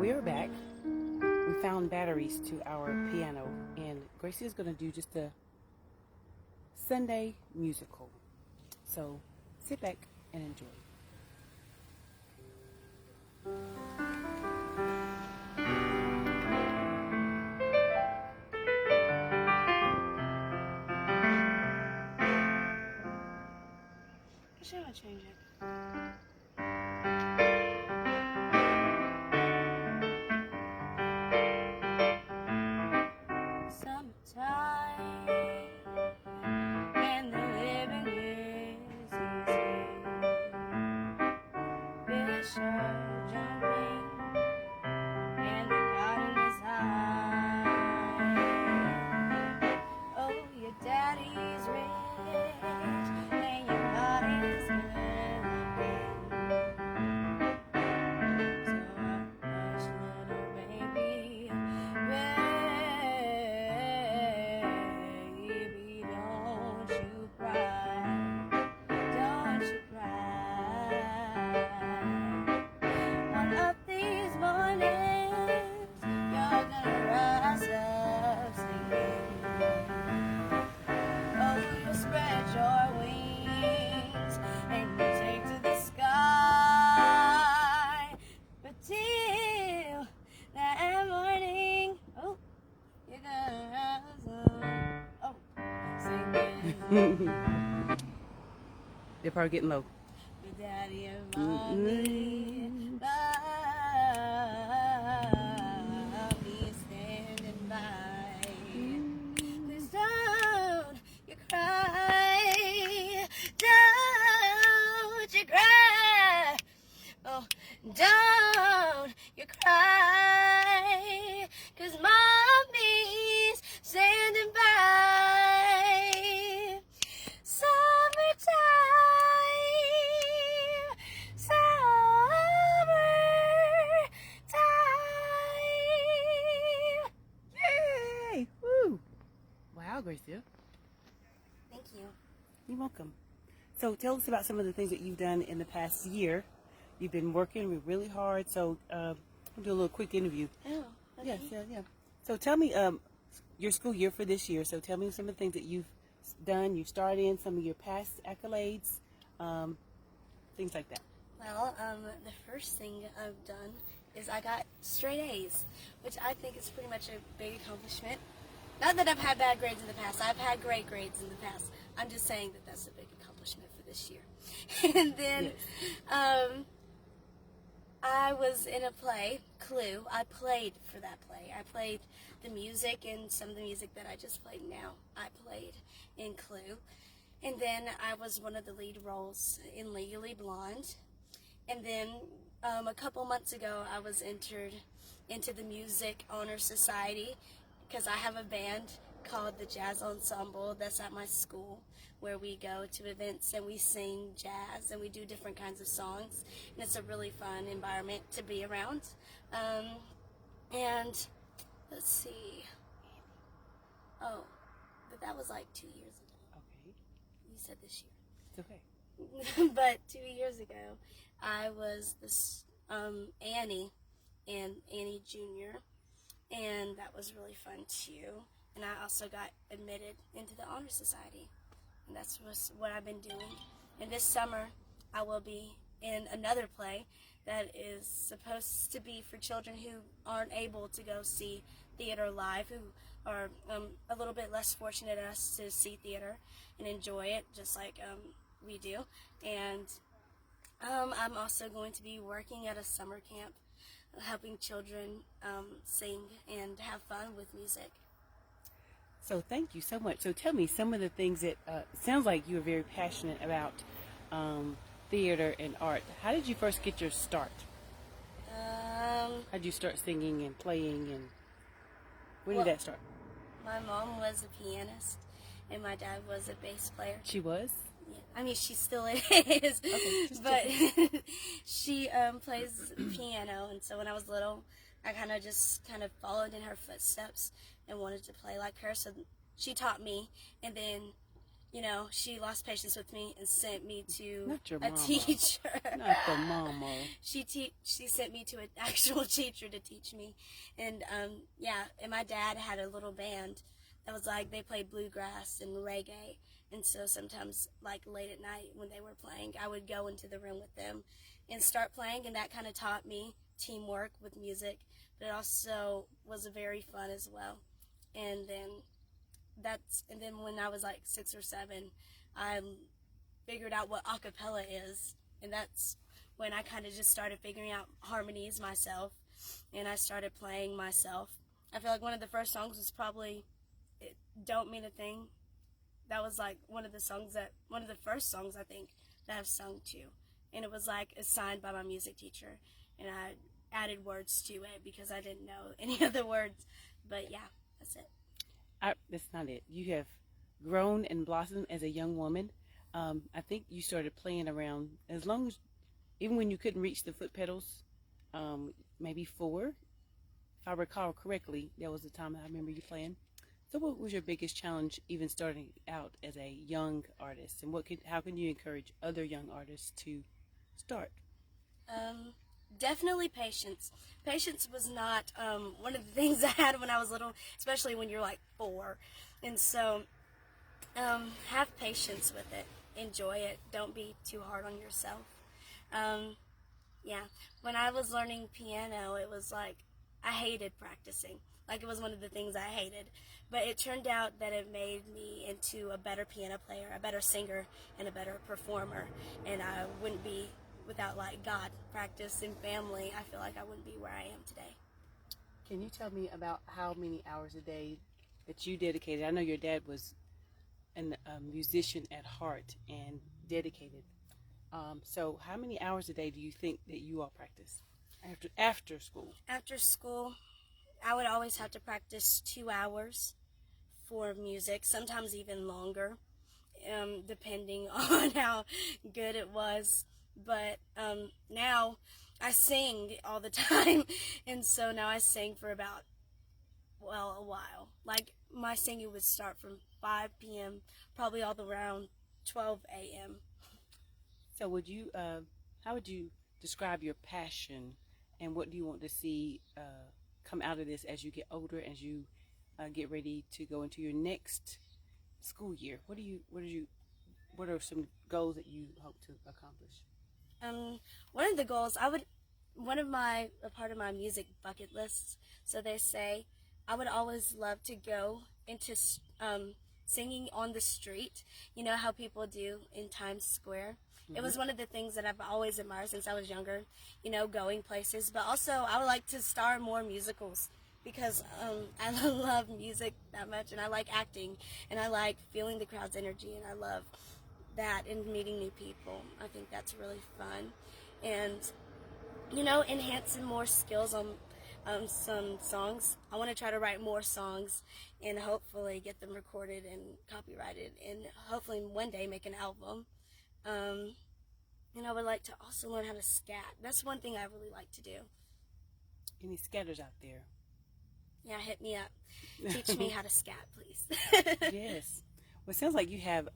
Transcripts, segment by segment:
we're back. We found batteries to our piano, and Gracia is going to do just a Sunday musical. So sit back and enjoy. Should I change it? Summertime and the living is easy. Fish are jumping and the cotton is high. Oh, your daddy's rich and your body's good. They're probably getting low. Your daddy and mommy, I'll be standing by. Please don't you cry, don't you cry, oh, don't you cry, 'cause mommy's standing by. Gracia. Thank you. You're welcome. So tell us about some of the things that you've done in the past year. You've been working really hard, so we'll do a little quick interview. Oh, okay. Yes, yeah. So tell me your school year for this year. So tell me some of the things that you've done, you've started in, some of your past accolades, things like that. Well, the first thing I've done is I got straight A's, which I think is pretty much a big accomplishment. Not that I've had bad grades in the past. I've had great grades in the past. I'm just saying that that's a big accomplishment for this year. And then I was in a play, Clue. I played for that play. I played the music, and some of the music that I just played now, I played in Clue. And then I was one of the lead roles in Legally Blonde. And then a couple months ago, I was entered into the Music Honor Society, because I have a band called the Jazz Ensemble that's at my school, where we go to events and we sing jazz and we do different kinds of songs, and it's a really fun environment to be around. And let's see, but that was like 2 years ago. Okay. You said this year. It's okay. But 2 years ago, I was this Annie in Annie Jr., and that was really fun too. And I also got admitted into the Honor Society, and that's what I've been doing. And this summer, I will be in another play that is supposed to be for children who aren't able to go see theater live, who are a little bit less fortunate than us to see theater and enjoy it just like we do. And I'm also going to be working at a summer camp, helping children sing and have fun with music. So thank you so much. So tell me some of the things that sounds like you were very passionate about theater and art. How did you first get your start? How did you start singing and playing, and when did that start? My mom was a pianist, and my dad was a bass player. She was? Yeah. I mean, she still is, Okay, but she plays piano, and so when I was little, I kind of followed in her footsteps and wanted to play like her. So she taught me, and then she lost patience with me and sent me to Not your a mama. teacher. Not the mama. She sent me to an actual teacher to teach me, and and my dad had a little band that was like they played bluegrass and reggae, and so sometimes like late at night when they were playing, I would go into the room with them and start playing, and that kind of taught me teamwork with music, but it also was very fun as well. And then when I was like 6 or 7, I figured out what a cappella is, and that's when I kind of just started figuring out harmonies myself, and I started playing myself. I feel like one of the first songs was probably "Don't Mean a Thing." That was like one of the first songs I think that I've sung to, and it was like assigned by my music teacher, and I added words to it because I didn't know any other words. But yeah, that's it. That's not it. You have grown and blossomed as a young woman. I think you started playing around as long as, even when you couldn't reach the foot pedals, maybe 4. If I recall correctly, there was a time I remember you playing. So, what was your biggest challenge, even starting out as a young artist, and how can you encourage other young artists to start? Um, Definitely patience. Patience was not one of the things I had when I was little, especially when you're like 4. And so, have patience with it. Enjoy it. Don't be too hard on yourself. Um, yeah, when I was learning piano, it was like I hated practicing. Like it was one of the things I hated. But it turned out that it made me into a better piano player, a better singer, and a better performer. And I wouldn't be without like God, practice, and family. I feel like I wouldn't be where I am today. Can you tell me about how many hours a day that you dedicated? I know your dad was a musician at heart and dedicated. So, how many hours a day do you think that you all practice after school? After school, I would always have to practice 2 hours for music, sometimes even longer, depending on how good it was. But now I sing all the time, and so now I sing for about, well, a while. Like my singing would start from 5 p.m., probably all the around 12 a.m. So, how would you describe your passion, and what do you want to see come out of this as you get older, as you get ready to go into your next school year? What are some goals that you hope to accomplish? One of the goals a part of my music bucket lists. So they say I would always love to go into singing on the street. You know how people do in Times Square. It was one of the things that I've always admired since I was younger. Going places. But also I would like to star in more musicals because I love music that much, and I like acting, and I like feeling the crowd's energy, and I love that and meeting new people. I think that's really fun. And, enhancing more skills on some songs. I want to try to write more songs and hopefully get them recorded and copyrighted, and hopefully one day make an album. And I would like to also learn how to scat. That's one thing I really like to do. Any scatters out there? Yeah, hit me up. Teach me how to scat, please. Yes. Well, it sounds like you have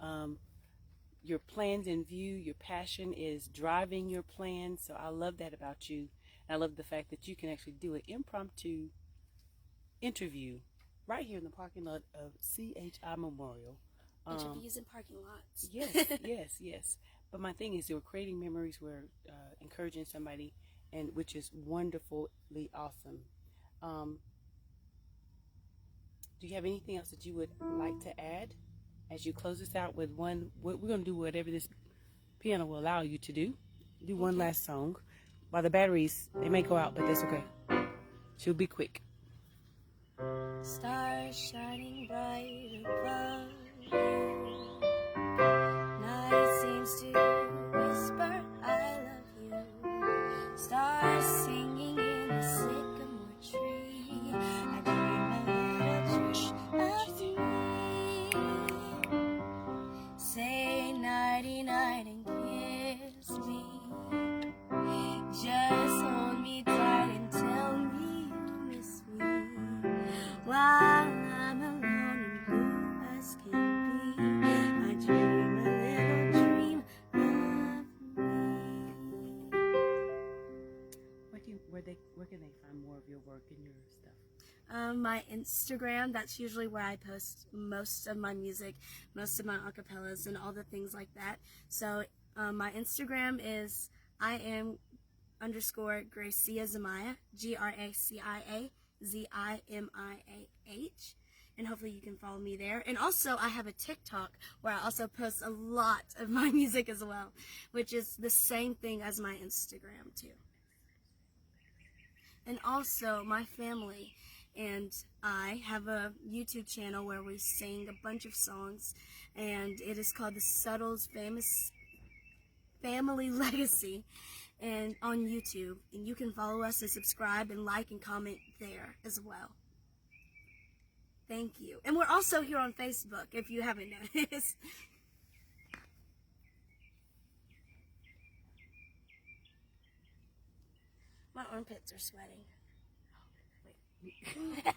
your plans in view. Your passion is driving your plans. So I love that about you. And I love the fact that you can actually do an impromptu interview right here in the parking lot of CHI Memorial. Interviews in parking lots. Yes. But my thing is, you're creating memories. We're encouraging somebody, and which is wonderfully awesome. Do you have anything else that you would like to add as you close this out with one? We're going to do whatever this piano will allow you to do. Do one last song. While the batteries, they may go out, but that's okay. She'll be quick. Stars shining bright above you. Night seems to whisper, I love you. Stars singing in a sycamore tree. I dream a little dream of me. Say nighty night and kiss me. Just hold me tight and tell me you miss me. While I'm alone and blue as can be. where can they find more of your work and your stuff? My Instagram, that's usually where I post most of my music, most of my acapellas, and all the things like that. So my Instagram is _Gracia Zimiah, GraciaZimiah, and hopefully you can follow me there. And also I have a TikTok where I also post a lot of my music as well, which is the same thing as my Instagram too. And also my family and I have a YouTube channel where we sing a bunch of songs, and it is called the Suttles Family Legacy, and on YouTube, and you can follow us and subscribe and like and comment there as well. Thank you. And we're also here on Facebook if you haven't noticed. My armpits are sweating. Wait.